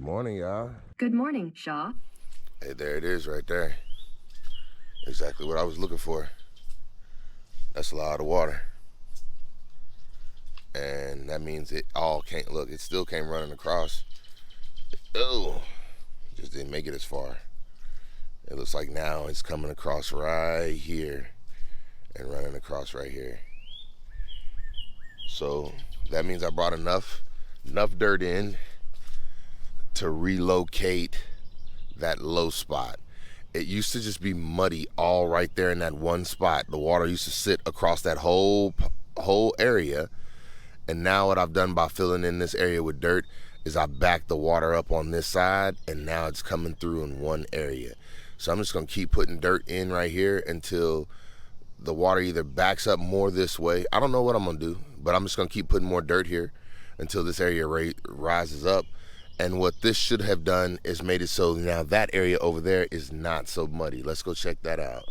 Morning, y'all. Good morning, Shaw. Hey, there it is right there. Exactly what I was looking for. That's a lot of water. And that means it all can't, look, it still came running across. Oh, just didn't make it as far. It looks like now it's coming across right here and running across right here. So that means I brought enough dirt in to relocate that low spot. It used to just be muddy all right there in that one spot. The water used to sit across that whole area. And now what I've done by filling in this area with dirt is I backed the water up on this side, and now it's coming through in one area. So I'm just gonna keep putting dirt in right here until the water either backs up more this way. I don't know what I'm gonna do, but I'm just gonna keep putting more dirt here until this area rises up. And what this should have done is made it so now that area over there is not so muddy. Let's go check that out.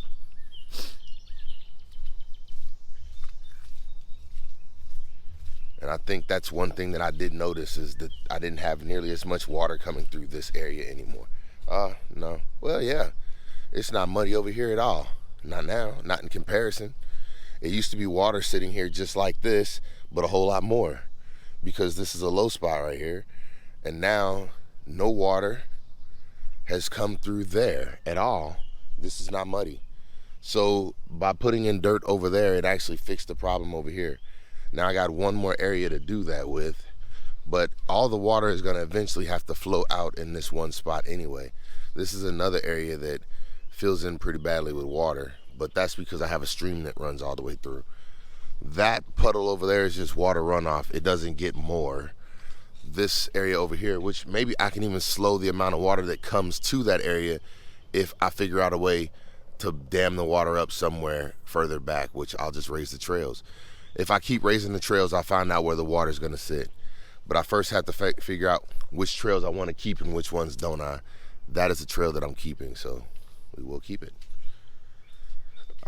And I think that's one thing that I did notice is that I didn't have nearly as much water coming through this area anymore. No. Well, yeah, it's not muddy over here at all. Not now, not in comparison. It used to be water sitting here just like this, but a whole lot more because this is a low spot right here. And now no water has come through there at all. This is not muddy. So by putting in dirt over there, it actually fixed the problem over here. Now I got one more area to do that with, but all the water is gonna eventually have to flow out in this one spot anyway. This is another area that fills in pretty badly with water, but that's because I have a stream that runs all the way through. That puddle over there is just water runoff. It doesn't get more. This area over here, which maybe I can even slow the amount of water that comes to that area if I figure out a way to dam the water up somewhere further back, which I'll just raise the trails. If I keep raising the trails, I'll find out where the water's gonna sit. But I first have to figure out which trails I wanna keep and which ones don't I. That is the trail that I'm keeping, so we will keep it.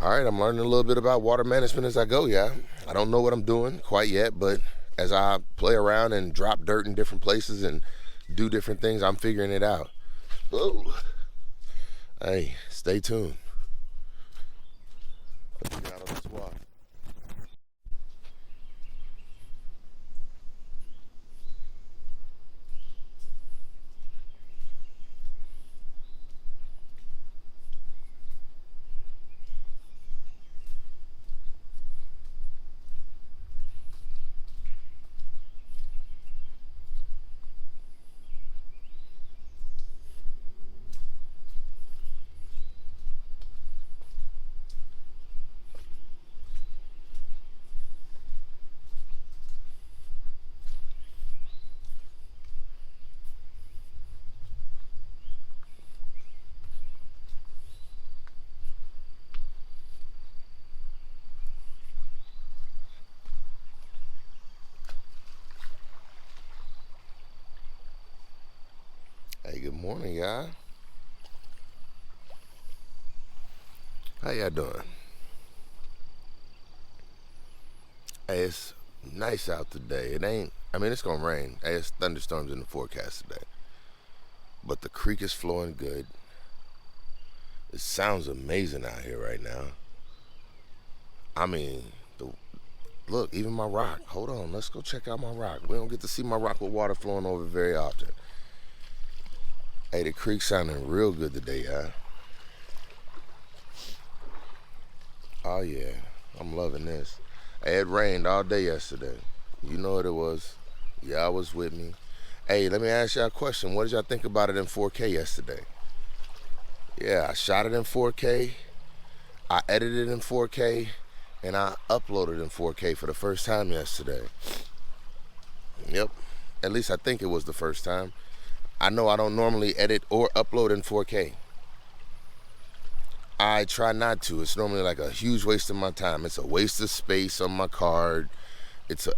All right, I'm learning a little bit about water management as I go, yeah. I don't know what I'm doing quite yet, but as I play around and drop dirt in different places and do different things, I'm figuring it out. Whoa. Hey, stay tuned. Let's get out of this water. Hey, good morning, y'all. How y'all doing? Hey, it's nice out today. It ain't, I mean, it's gonna rain. Hey, it's thunderstorms in the forecast today. But the creek is flowing good. It sounds amazing out here right now. I mean, look, even my rock. Hold on, let's go check out my rock. We don't get to see my rock with water flowing over very often. Hey, the creek sounding real good today, y'all. Oh yeah, I'm loving this. Hey, it rained all day yesterday. You know what it was. Y'all was with me. Hey, let me ask y'all a question. What did y'all think about it in 4K yesterday? Yeah, I shot it in 4K. I edited it in 4K. And I uploaded in 4K for the first time yesterday. Yep. At least I think it was the first time. I know I don't normally edit or upload in 4K. I try not to. It's normally like a huge waste of my time. It's a waste of space on my card.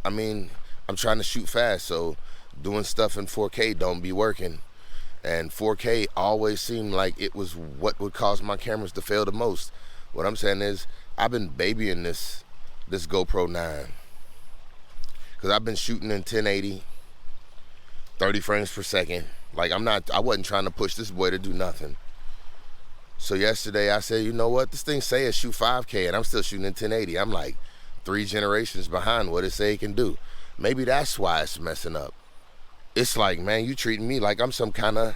I'm trying to shoot fast, so doing stuff in 4K don't be working. And 4K always seemed like it was what would cause my cameras to fail the most. What I'm saying is, I've been babying this GoPro 9 because I've been shooting in 1080, 30 frames per second, Like I wasn't trying to push this boy to do nothing. So yesterday I said, you know what? This thing say it shoot 5K and I'm still shooting in 1080. I'm like 3 generations behind what it say it can do. Maybe that's why it's messing up. It's like, man, you treating me like I'm some kind of,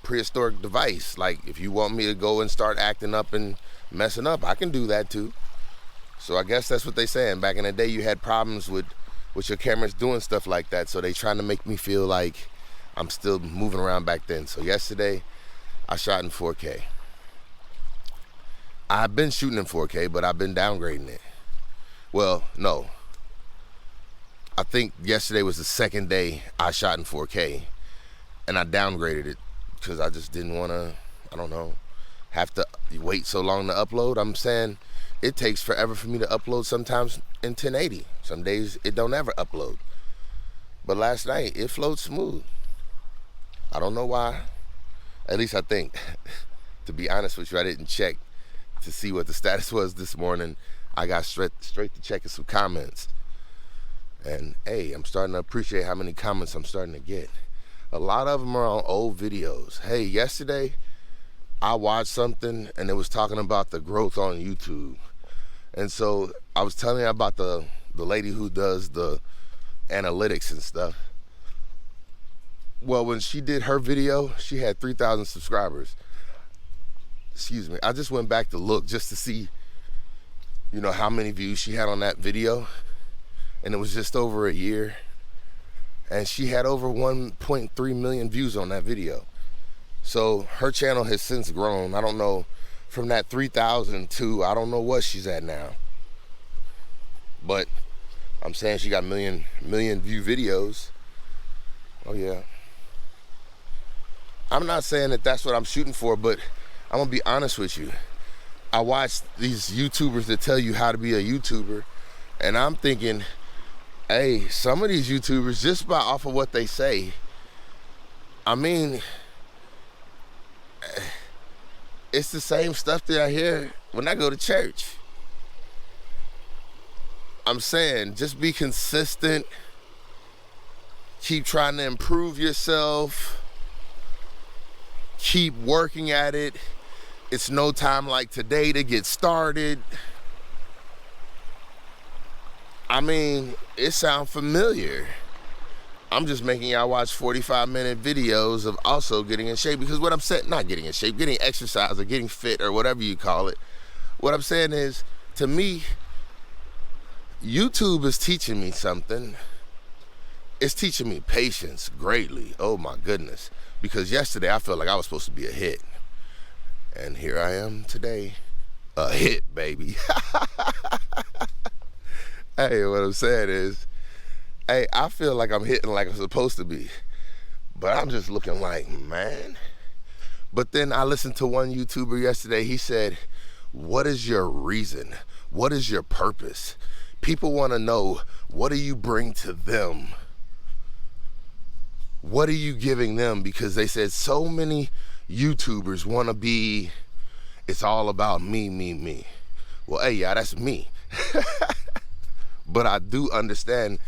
prehistoric device. Like, if you want me to go and start acting up and messing up, I can do that too. So I guess that's what they saying. Back in the day, you had problems with your cameras doing stuff like that. So they trying to make me feel like I'm still moving around back then. So yesterday, I shot in 4K. I've been shooting in 4K, but I've been downgrading it. Well, no. I think yesterday was the second day I shot in 4K, and I downgraded it because I just didn't want to, have to wait so long to upload. I'm saying it takes forever for me to upload sometimes in 1080. Some days it don't ever upload. But last night, it flowed smooth. I don't know why. At least I think. To be honest with you, I didn't check to see what the status was this morning. I got straight to checking some comments. And hey, I'm starting to appreciate how many comments I'm starting to get. A lot of them are on old videos. Hey, yesterday I watched something and it was talking about the growth on YouTube. And so I was telling you about the lady who does the analytics and stuff. Well, when she did her video, she had 3,000 subscribers. Excuse me. I just went back to look just to see, how many views she had on that video. And it was just over a year. And she had over 1.3 million views on that video. So her channel has since grown. I don't know, from that 3,000 to, I don't know what she's at now. But I'm saying she got million view videos. Oh yeah. I'm not saying that that's what I'm shooting for, but I'm gonna be honest with you. I watch these YouTubers that tell you how to be a YouTuber, and I'm thinking, hey, some of these YouTubers, just by off of what they say, I mean, it's the same stuff that I hear when I go to church. I'm saying, just be consistent. Keep trying to improve yourself. Keep working at it. It's no time like today to get started. I mean, it sounds familiar. I'm just making y'all watch 45-minute videos of also getting in shape, because what I'm saying, not getting in shape, getting exercise or getting fit or whatever you call it. What I'm saying is, to me, YouTube is teaching me something. It's teaching me patience greatly. Oh my goodness. Because yesterday I felt like I was supposed to be a hit. And here I am today. A hit, baby. Hey, what I'm saying is, hey, I feel like I'm hitting like I'm supposed to be. But I'm just looking like, man. But then I listened to one YouTuber yesterday. He said, what is your reason? What is your purpose? People want to know, what do you bring to them? What are you giving them? Because they said so many YouTubers want to be, it's all about me, me, me. Well, hey, yeah, that's me. But I do understand.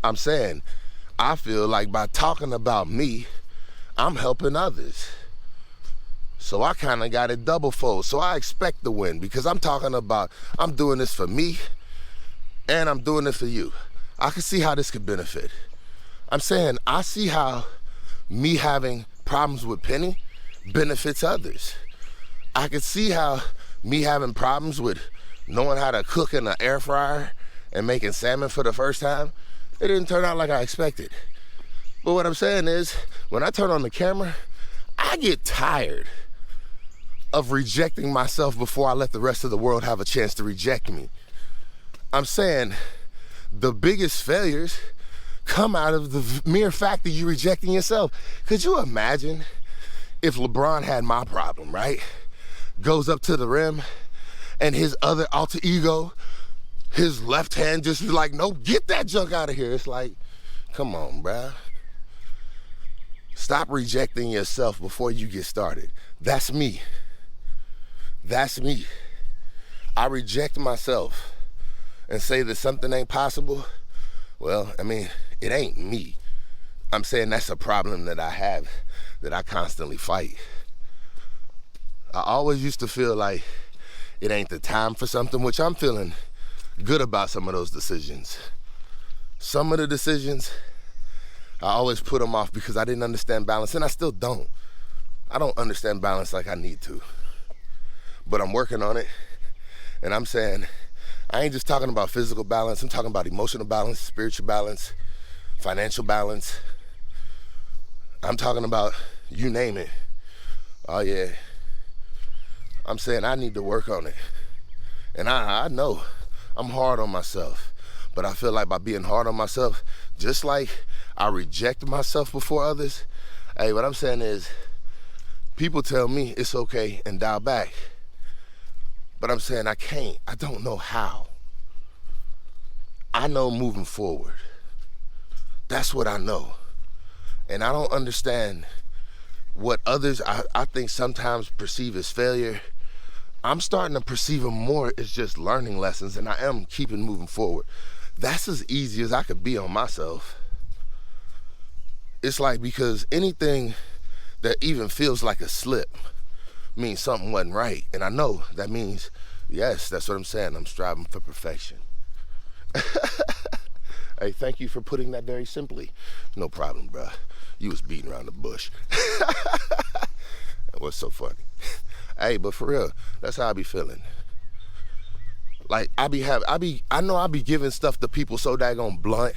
I'm saying, I feel like by talking about me, I'm helping others. So I kind of got it double fold. So I expect to win, because I'm talking about, I'm doing this for me and I'm doing this for you. I can see how this could benefit. I'm saying, I see how me having problems with Penny benefits others. I can see how me having problems with knowing how to cook in an air fryer and making salmon for the first time, it didn't turn out like I expected. But what I'm saying is, when I turn on the camera, I get tired of rejecting myself before I let the rest of the world have a chance to reject me. I'm saying, the biggest failures come out of the mere fact that you're rejecting yourself. Could you imagine if LeBron had my problem, right? Goes up to the rim and his other alter ego, his left hand just is like, no, get that junk out of here. It's like, come on, bruh. Stop rejecting yourself before you get started. That's me. That's me. I reject myself and say that something ain't possible. Well, I mean, it ain't me. I'm saying that's a problem that I have, that I constantly fight. I always used to feel like it ain't the time for something, which I'm feeling good about some of those decisions. Some of the decisions, I always put them off because I didn't understand balance, and I still don't. I don't understand balance like I need to. But I'm working on it, and I'm saying, I ain't just talking about physical balance, I'm talking about emotional balance, spiritual balance, financial balance. I'm talking about, you name it. Oh yeah. I'm saying I need to work on it. And I know I'm hard on myself, but I feel like by being hard on myself, just like I reject myself before others, hey, what I'm saying is, people tell me it's okay and dial back. But I'm saying I can't. I don't know how. I know moving forward. That's what I know. And I don't understand what others, I think sometimes perceive as failure. I'm starting to perceive them more as just learning lessons, and I am keeping moving forward. That's as easy as I could be on myself. It's like, because anything that even feels like a slip means something wasn't right. And I know that means, yes, that's what I'm saying. I'm striving for perfection. Hey, thank you for putting that very simply. No problem, bro. You was beating around the bush. What's so funny? Hey, but for real, that's how I be feeling. Like, I know I be giving stuff to people so daggone blunt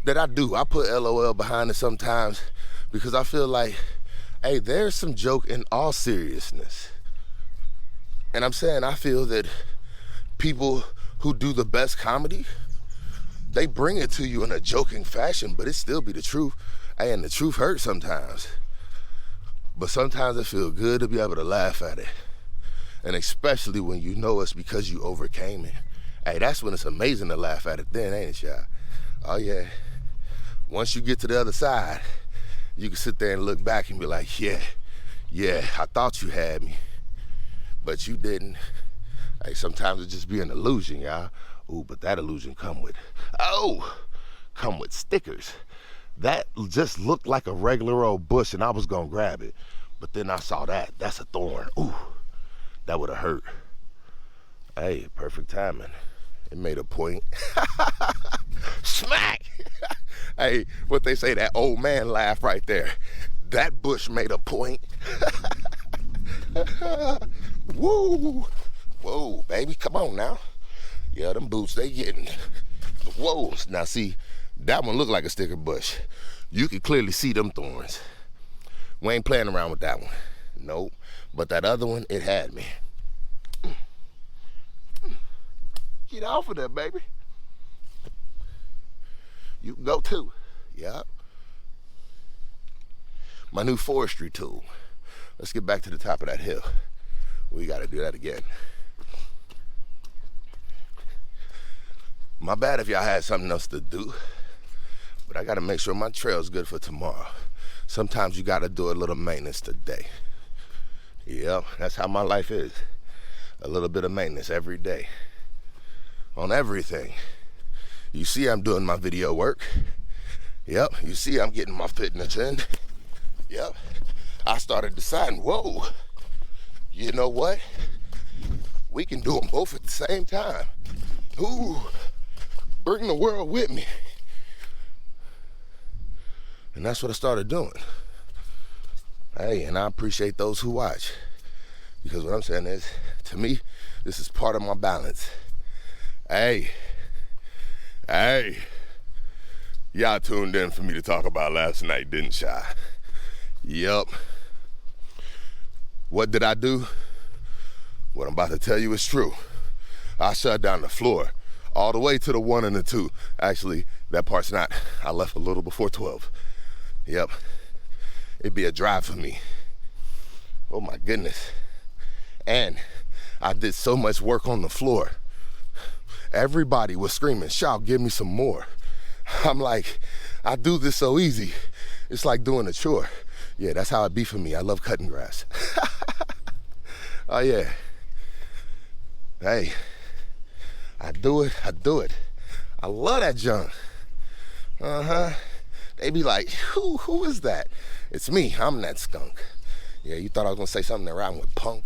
that I do. I put LOL behind it sometimes because I feel like, hey, there's some joke in all seriousness. And I'm saying, I feel that people who do the best comedy, they bring it to you in a joking fashion, but it still be the truth. Hey, and the truth hurts sometimes. But sometimes it feels good to be able to laugh at it. And especially when you know it's because you overcame it. Hey, that's when it's amazing to laugh at it then, ain't it, y'all? Oh yeah. Once you get to the other side, you can sit there and look back and be like, yeah, I thought you had me, but you didn't. Hey, sometimes it just be an illusion, y'all. Ooh, but that illusion come with stickers. That just looked like a regular old bush and I was gonna grab it. But then I saw that's a thorn. Ooh, that would've hurt. Hey, perfect timing. It made a point. Smack! Hey, what they say, that old man laugh right there. That bush made a point. Woo! Whoa, baby, come on now. Yeah, them boots, they getting, whoa. Now see, that one looked like a sticker bush. You can clearly see them thorns. We ain't playing around with that one. Nope. But that other one, it had me. Get off of that, baby. You can go too. Yep. My new forestry tool. Let's get back to the top of that hill. We gotta do that again. My bad if y'all had something else to do, but I gotta make sure my trail's good for tomorrow. Sometimes you gotta do a little maintenance today. Yep, that's how my life is. A little bit of maintenance every day. On everything. You see I'm doing my video work. Yep, you see I'm getting my fitness in. Yep, I started deciding, whoa, you know what? We can do them both at the same time. Ooh, bring the world with me. And that's what I started doing. Hey, and I appreciate those who watch. Because what I'm saying is, to me, this is part of my balance. Hey, y'all tuned in for me to talk about last night, didn't y'all? Yep. What did I do? What I'm about to tell you is true. I shut down the floor all the way to the 1 and the 2. Actually, that part's not. I left a little before 12. Yep. It'd be a drive for me. Oh my goodness. And I did so much work on the floor. Everybody was screaming, "Shout, give me some more." I'm like, I do this so easy. It's like doing a chore. Yeah, that's how it be for me. I love cutting grass. Oh yeah. Hey, I do it. I love that junk. They They be like, who is that? It's me, I'm that skunk. Yeah, you thought I was gonna say something that rhymed with punk?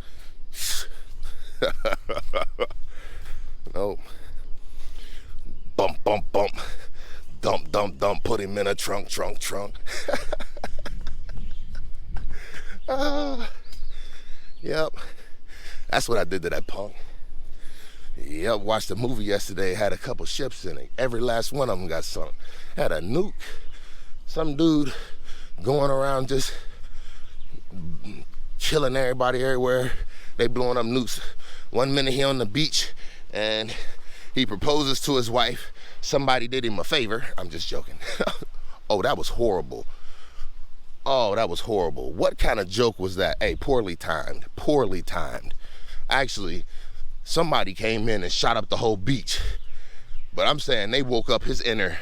Nope. Bump, bump, bump. Dump, dump, dump, put him in a trunk. Yep. That's what I did to that punk. Yep, watched a movie yesterday, had a couple ships in it. Every last one of them got sunk. Had a nuke. Some dude going around just killing everybody everywhere. They blowing up nukes. 1 minute he on the beach and he proposes to his wife. Somebody did him a favor. I'm just joking. Oh, that was horrible. Oh, that was horrible. What kind of joke was that? Hey, poorly timed. Actually, somebody came in and shot up the whole beach. But I'm saying they woke up his inner,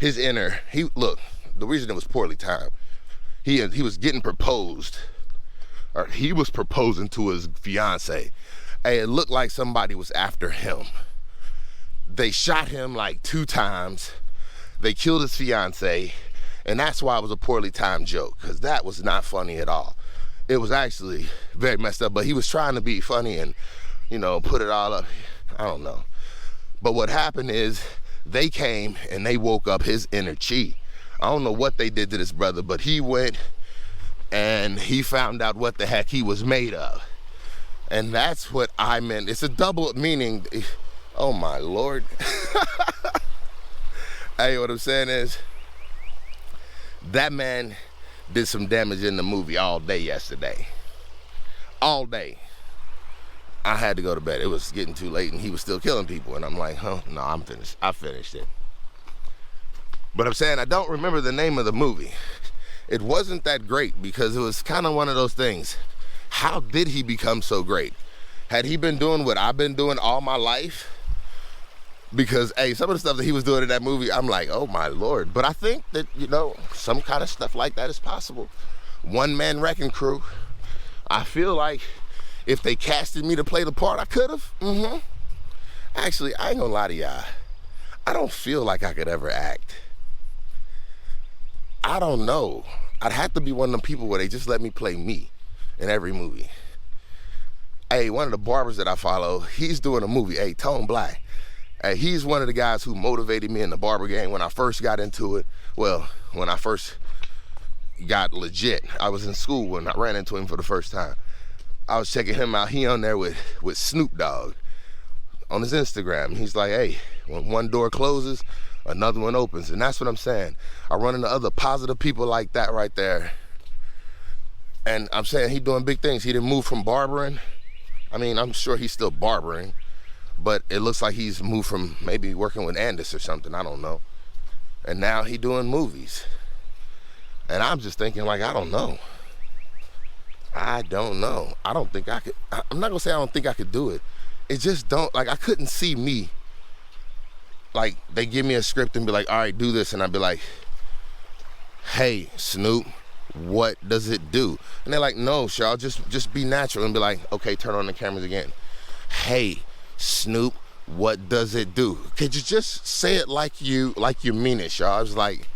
look, the reason it was poorly timed, he was getting proposed, or he was proposing to his fiance. Hey, it looked like somebody was after him. They shot him like 2 times. They killed his fiance. And that's why it was a poorly timed joke, because that was not funny at all. It was actually very messed up, but he was trying to be funny and, put it all up. I don't know. But what happened is they came and they woke up his inner chi. I don't know what they did to this brother, but he went and he found out what the heck he was made of. And that's what I meant. It's a double meaning. Oh my Lord. Hey, what I'm saying is, that man did some damage in the movie all day yesterday. All day. I had to go to bed. It was getting too late and he was still killing people. And I'm like, no, I'm finished. I finished it. But I'm saying I don't remember the name of the movie. It wasn't that great because it was kind of one of those things. How did he become so great? Had he been doing what I've been doing all my life? Because, hey, some of the stuff that he was doing in that movie, I'm like, oh my Lord. But I think that, some kind of stuff like that is possible. One man wrecking crew. I feel like if they casted me to play the part, I could have. Actually, I ain't gonna lie to y'all. I don't feel like I could ever act. I don't know. I'd have to be one of them people where they just let me play me in every movie. Hey, one of the barbers that I follow, he's doing a movie. Hey, Tone Black. Hey, he's one of the guys who motivated me in the barber game when I first got into it. Well, when I first got legit. I was in school when I ran into him for the first time. I was checking him out. He on there with Snoop Dogg on his Instagram. He's like, hey, when one door closes, another one opens. And that's what I'm saying. I run into other positive people like that right there. And I'm saying he doing big things. He didn't move from barbering. I mean, I'm sure he's still barbering, but it looks like he's moved from maybe working with Andis or something, I don't know. And now he doing movies. And I'm just thinking, like, I don't know. I don't think I could. I'm not gonna say I don't think I could do it. It just don't, like, I couldn't see me. Like, they give me a script and be like, all right, do this. And I'd be like, hey, Snoop, what does it do? And they're like, no, Shaw, just be natural. And be like, okay, turn on the cameras again. Hey, Snoop, what does it do? Could you just say it like you mean it, Shaw? I was like,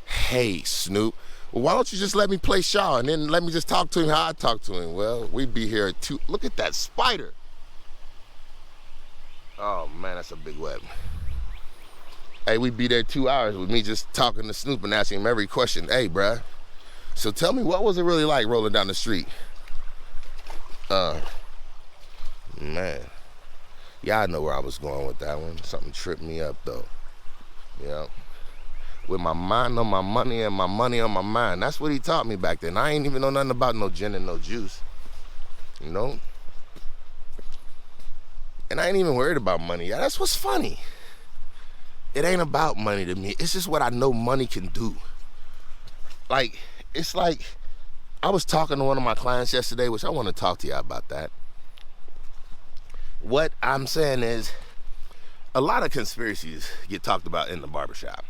hey, Snoop, well, why don't you just let me play Shaw and then let me just talk to him how I talk to him? Well, we'd be here at 2. Look at that spider. Oh, man, that's a big web. Hey, we'd be there 2 hours with me just talking to Snoop and asking him every question. Hey, bruh, so tell me, what was it really like rolling down the street? Man. Yeah, I know where I was going with that one. Something tripped me up, though. Yeah. With my mind on my money and my money on my mind. That's what he taught me back then. I ain't even know nothing about no gin and no juice. You know? And I ain't even worried about money. Yeah, that's what's funny. It ain't about money to me. It's just what I know money can do. Like, it's like, I was talking to one of my clients yesterday, which I want to talk to you about that. What I'm saying is, a lot of conspiracies get talked about in the barbershop.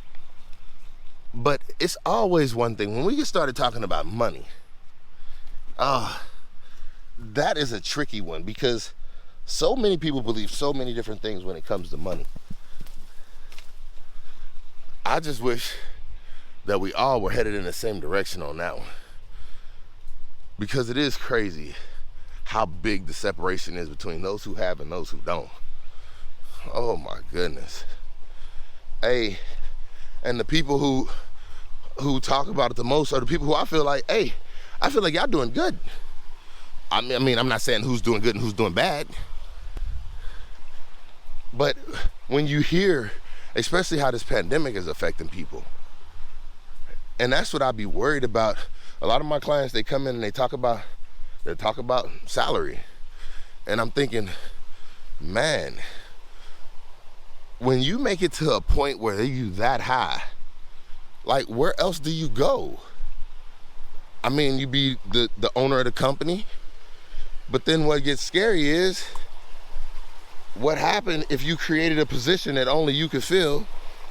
But it's always one thing. When we get started talking about money, that is a tricky one, because so many people believe so many different things when it comes to money. I just wish that we all were headed in the same direction on that one. Because it is crazy how big the separation is between those who have and those who don't. Oh my goodness. Hey, and the people who talk about it the most are the people who I feel like y'all doing good. I mean, I'm not saying who's doing good and who's doing bad. But when you hear, especially how this pandemic is affecting people, and that's what I'd be worried about. A lot of my clients, they come in and they talk about salary. And I'm thinking, man, when you make it to a point where you that high, like where else do you go? I mean, you be the owner of the company, but then what gets scary is what happened if you created a position that only you could fill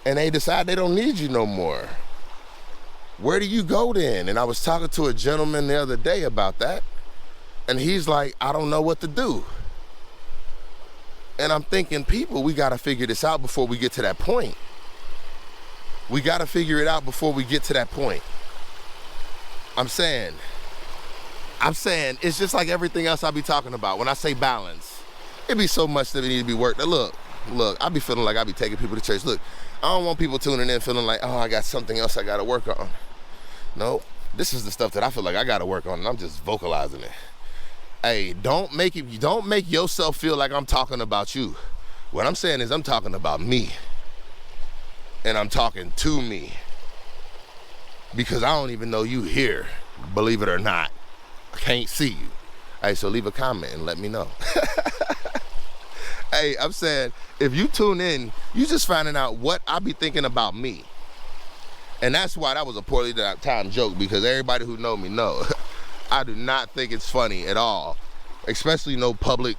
and they decide they don't need you no more? Where do you go then? And I was talking to a gentleman the other day about that, and he's like, I don't know what to do. And I'm thinking, people, we got to figure this out before we get to that point. We got to figure it out before we get to that point. I'm saying, it's just like everything else I be talking about. When I say balance, it be so much that it need to be worked. Look, I be feeling like I be taking people to church. Look, I don't want people tuning in feeling like, oh, I got something else I got to work on. No, this is the stuff that I feel like I got to work on, and I'm just vocalizing it. Hey, don't make yourself feel like I'm talking about you. What I'm saying is I'm talking about me. And I'm talking to me. Because I don't even know you here, believe it or not. I can't see you. Hey, so leave a comment and let me know. Hey, I'm saying, if you tune in, you just finding out what I be thinking about me. And that's why that was a poorly timed joke, because everybody who know me know I do not think it's funny at all. Especially no public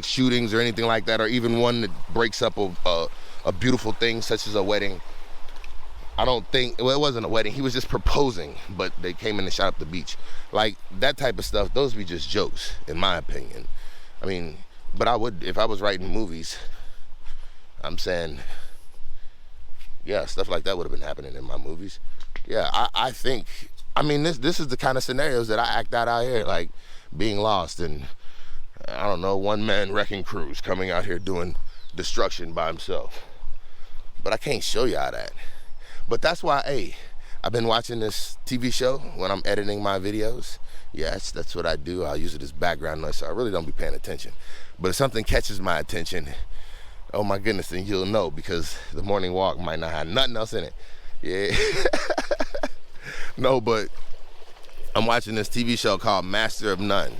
shootings or anything like that, or even one that breaks up a beautiful thing such as a wedding. I don't think, well, it wasn't a wedding, he was just proposing, but they came in and shot up the beach. Like, that type of stuff, those be just jokes, in my opinion. I mean, but I would, if I was writing movies, I'm saying, yeah, stuff like that would have been happening in my movies. Yeah, I think, I mean, this is the kind of scenarios that I act out here, like being lost and, I don't know, one-man wrecking crews coming out here doing destruction by himself. But I can't show y'all that. But that's why, hey, I've been watching this TV show when I'm editing my videos. Yes, that's what I do. I'll use it as background noise, so I really don't be paying attention. But if something catches my attention, oh my goodness, then you'll know, because the morning walk might not have nothing else in it. Yeah. No, but I'm watching this TV show called Master of None.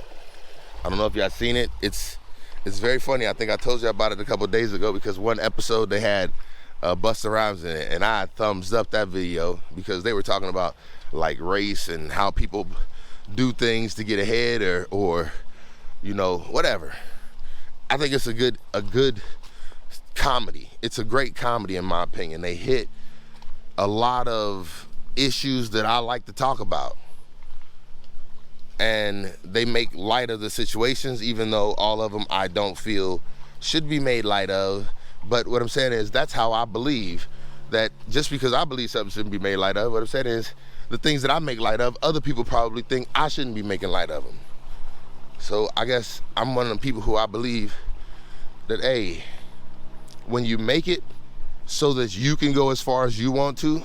I don't know if y'all seen it. It's very funny. I think I told you about it a couple days ago, because one episode they had Busta Rhymes in it, and I thumbs up that video because they were talking about like race and how people do things to get ahead or you know, whatever. I think it's a good comedy. It's a great comedy in my opinion. They hit a lot of issues that I like to talk about, and they make light of the situations, even though all of them I don't feel should be made light of. But what I'm saying is, that's how I believe that just because I believe something shouldn't be made light of, what I'm saying is the things that I make light of, other people probably think I shouldn't be making light of them. So I guess I'm one of the people who I believe that, hey, when you make it so that you can go as far as you want to,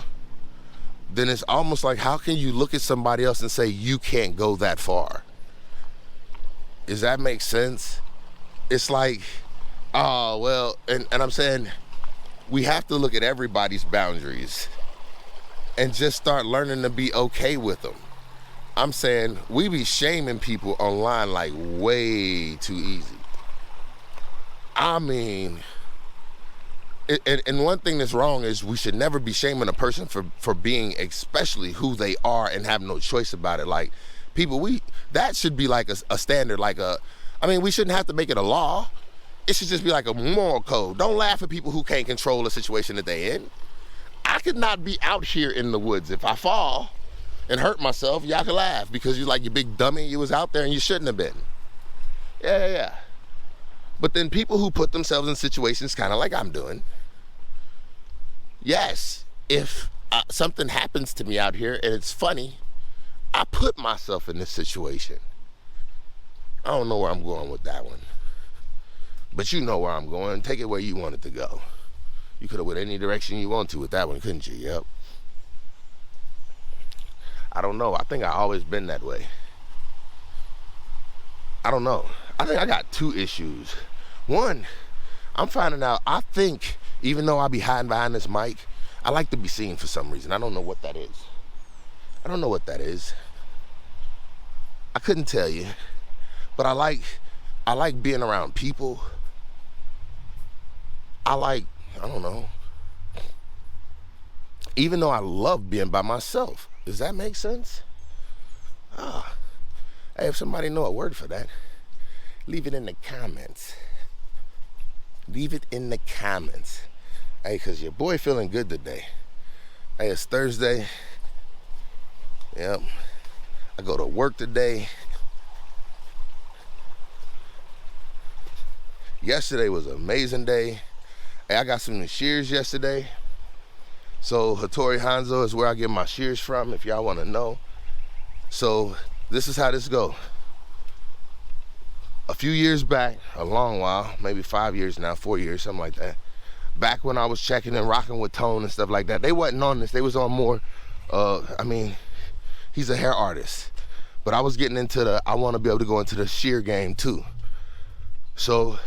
then it's almost like, how can you look at somebody else and say you can't go that far? Does that make sense? It's like, oh, well, and I'm saying we have to look at everybody's boundaries and just start learning to be okay with them. I'm saying we be shaming people online like way too easy. I mean, and one thing that's wrong is we should never be shaming a person for being especially who they are and have no choice about it. Like, people, that should be like a standard, I mean, we shouldn't have to make it a law. It should just be like a moral code. Don't laugh at people who can't control the situation that they're in. I could not be out here in the woods. If I fall and hurt myself, y'all can laugh because you're like, you big dummy, you was out there and you shouldn't have been. Yeah. But then people who put themselves in situations kind of like I'm doing, yes, if something happens to me out here, and it's funny. I put myself in this situation. I don't know where I'm going with that one, but you know where I'm going. Take it where you want it to go. You could have went any direction you want to with that one, couldn't you? Yep. I don't know. I think I always been that way. I don't know. I think I got two issues. One, I'm finding out, I think, even though I be hiding behind this mic, I like to be seen for some reason. I don't know what that is. I don't know what that is. I couldn't tell you. But I like being around people. I don't know. Even though I love being by myself. Does that make sense? Hey, if somebody know a word for that, leave it in the comments. Leave it in the comments. Hey, cause your boy feeling good today. Hey, it's Thursday. Yep. I go to work today. Yesterday was an amazing day. Hey, I got some new shears yesterday. So Hattori Hanzo is where I get my shears from, if y'all want to know. So this is how this go. A few years back, a long while, maybe 5 years now, 4 years, something like that. Back when I was checking and rocking with Tone and stuff like that, they wasn't on this. They was on more, he's a hair artist. But I was getting into I want to be able to go into the shear game too. So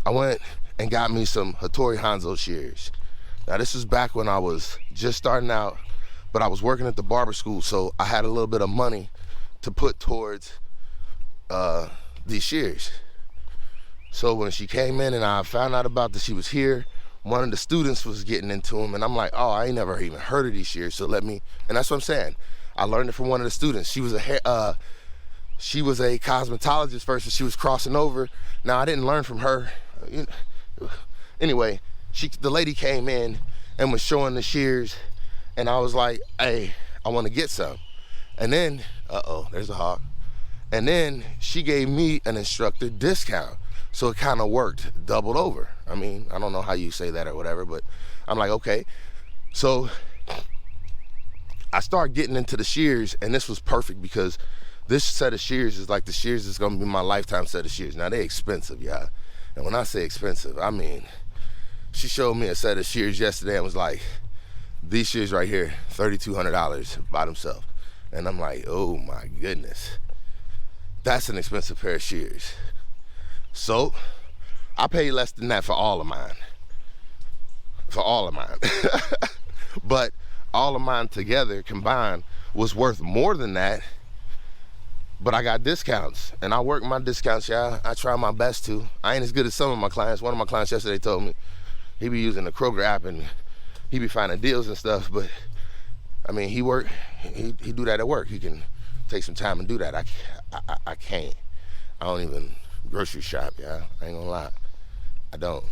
I went and got me some Hattori Hanzo shears. Now this is back when I was just starting out, but I was working at the barber school, so I had a little bit of money to put towards these shears. So when she came in and I found out about that she was here, one of the students was getting into them, and I'm like, oh, I ain't never even heard of these shears, so let me, and that's what I'm saying. I learned it from one of the students. She was a cosmetologist first, and she was crossing over. Now I didn't learn from her. Anyway, the lady came in and was showing the shears, and I was like, hey, I want to get some. And then, there's a hawk. And then she gave me an instructor discount. So it kind of worked, doubled over. I mean, I don't know how you say that or whatever, but I'm like, okay. So I started getting into the shears, and this was perfect because this set of shears is like the shears is gonna be my lifetime set of shears. Now, they're expensive, y'all. And when I say expensive, I mean, she showed me a set of shears yesterday and was like, these shears right here, $3,200 by themselves. And I'm like, oh my goodness. That's an expensive pair of shears. So I paid less than that for all of mine. For all of mine. But all of mine together combined was worth more than that. But I got discounts, and I work my discounts, y'all. I try my best to. I ain't as good as some of my clients. One of my clients yesterday told me he be using the Kroger app and he be finding deals and stuff, but I mean, he do that at work. He can take some time and do that. I can't. I don't even grocery shop, y'all. I ain't gonna lie. I don't.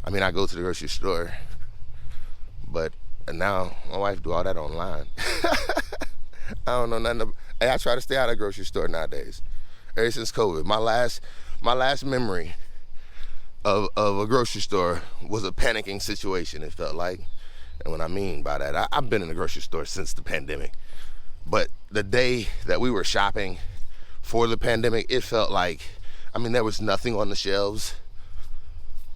I mean, I go to the grocery store, but now my wife do all that online. I don't know nothing. Hey, I try to stay out of the grocery store nowadays. Ever since COVID, my last memory of a grocery store was a panicking situation. It felt like, and what I mean by that, I've been in the grocery store since the pandemic. But the day that we were shopping for the pandemic, it felt like, I mean, there was nothing on the shelves.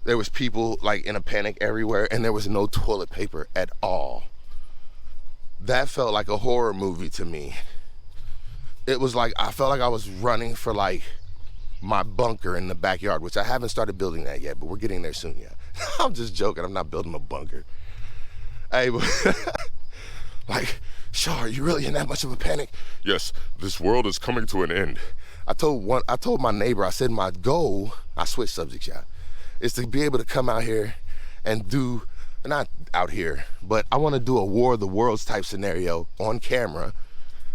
There was people like in a panic everywhere, and there was no toilet paper at all. That felt like a horror movie to me. It was like, I felt like I was running for like my bunker in the backyard, which I haven't started building that yet, but we're getting there soon, yeah. I'm just joking, I'm not building a bunker. Hey, but like, Shaw, are you really in that much of a panic? Yes, this world is coming to an end. I told my neighbor, I said my goal, I switched subjects, y'all, is to be able to come out here and do, not out here, but I want to do a War of the Worlds type scenario on camera,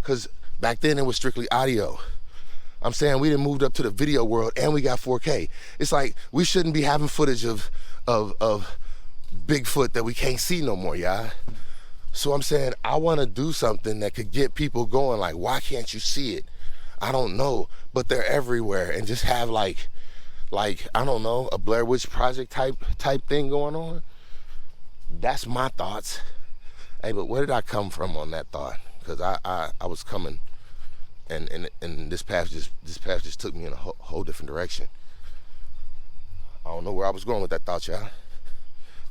because back then it was strictly audio. I'm saying we done moved up to the video world and we got 4K. It's like we shouldn't be having footage of Bigfoot that we can't see no more, y'all. So I'm saying I want to do something that could get people going, like, why can't you see it? I don't know, but they're everywhere, and just have like I don't know, a Blair Witch Project type thing going on. That's my thoughts. Hey, but where did I come from on that thought? Because I was coming, and this path just took me in a whole different direction. I don't know where I was going with that thought, y'all.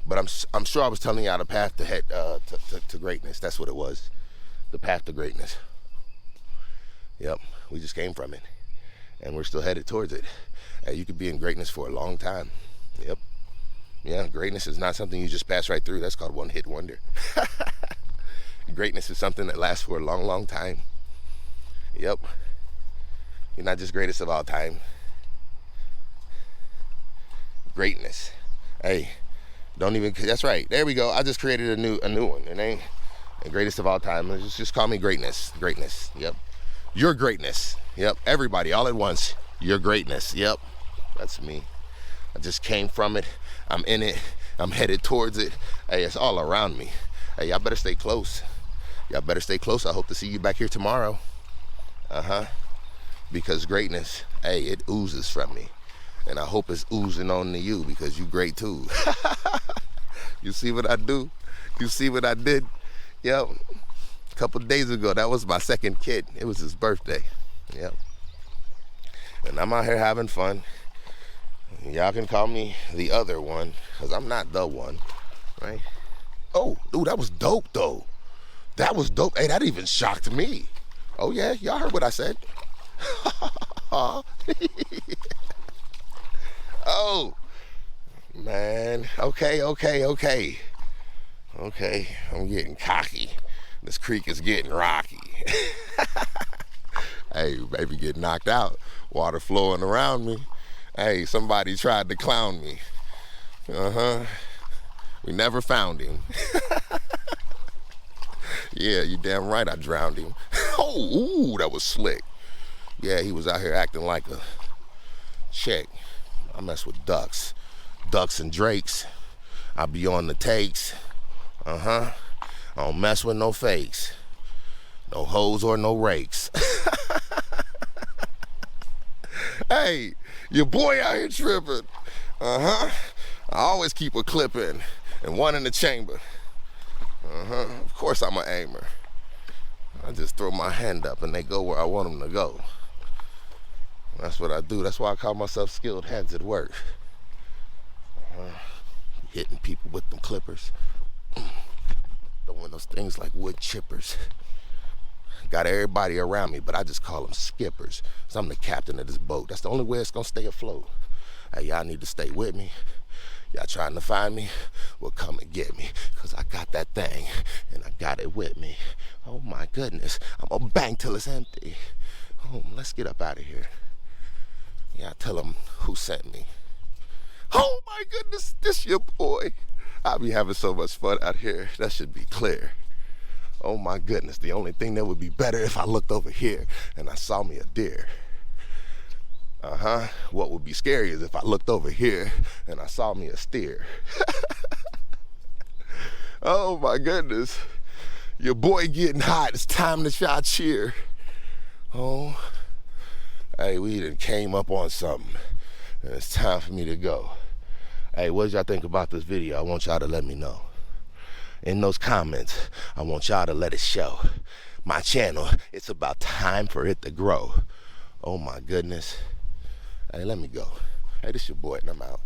But I'm sure I was telling y'all the path to head to greatness. That's what it was, the path to greatness. Yep, we just came from it, and we're still headed towards it. Hey, you could be in greatness for a long time. Yep. Yeah, greatness is not something you just pass right through. That's called one-hit wonder. Greatness is something that lasts for a long, long time. Yep. You're not just greatest of all time. Greatness. Hey, don't even, that's right. There we go. I just created a new one. It ain't the greatest of all time. Just call me greatness. Greatness. Yep. Your greatness. Yep. Everybody all at once. Your greatness. Yep. That's me. I just came from it. I'm in it. I'm headed towards it. Hey, it's all around me. Hey, y'all better stay close. Y'all better stay close. I hope to see you back here tomorrow. Because greatness, hey, it oozes from me. And I hope it's oozing on to you, because you great too. You see what I do? You see what I did? Yep. A couple days ago, that was my second kid. It was his birthday. Yep. And I'm out here having fun. Y'all can call me the other one, because I'm not the one, right? Oh, dude, that was dope, though. That was dope. Hey, that even shocked me. Oh, yeah, y'all heard what I said. Oh, man. Okay. Okay, I'm getting cocky. This creek is getting rocky. Hey, baby, get knocked out. Water flowing around me. Hey, somebody tried to clown me. We never found him. Yeah, you damn right I drowned him. Oh, ooh, that was slick. Yeah, he was out here acting like a chick. I mess with ducks and drakes. I be on the takes. I don't mess with no fakes. No hoes or no rakes. Hey, your boy out here tripping. I always keep a clip in and one in the chamber. Of course I'm an aimer. I just throw my hand up and they go where I want them to go. That's what I do. That's why I call myself skilled hands at work. Hitting people with them clippers. Throwing those things like wood chippers. Got everybody around me, but I just call them skippers. So I'm the captain of this boat. That's the only way it's gonna stay afloat. Hey, y'all need to stay with me. Y'all trying to find me? Well, come and get me, because I got that thing, and I got it with me. Oh, my goodness. I'm going to bang till it's empty. Oh, let's get up out of here. Yeah, tell them who sent me. Oh, my goodness, this your boy. I be having so much fun out here. That should be clear. Oh, my goodness. The only thing that would be better if I looked over here and I saw me a deer. What would be scary is if I looked over here and I saw me a steer. Oh my goodness. Your boy getting hot. It's time to shot cheer. Oh. Hey, we done came up on something. And it's time for me to go. Hey, what did y'all think about this video? I want y'all to let me know. In those comments, I want y'all to let it show. My channel, it's about time for it to grow. Oh my goodness. Hey, let me go. Hey, this your boy, and I'm out.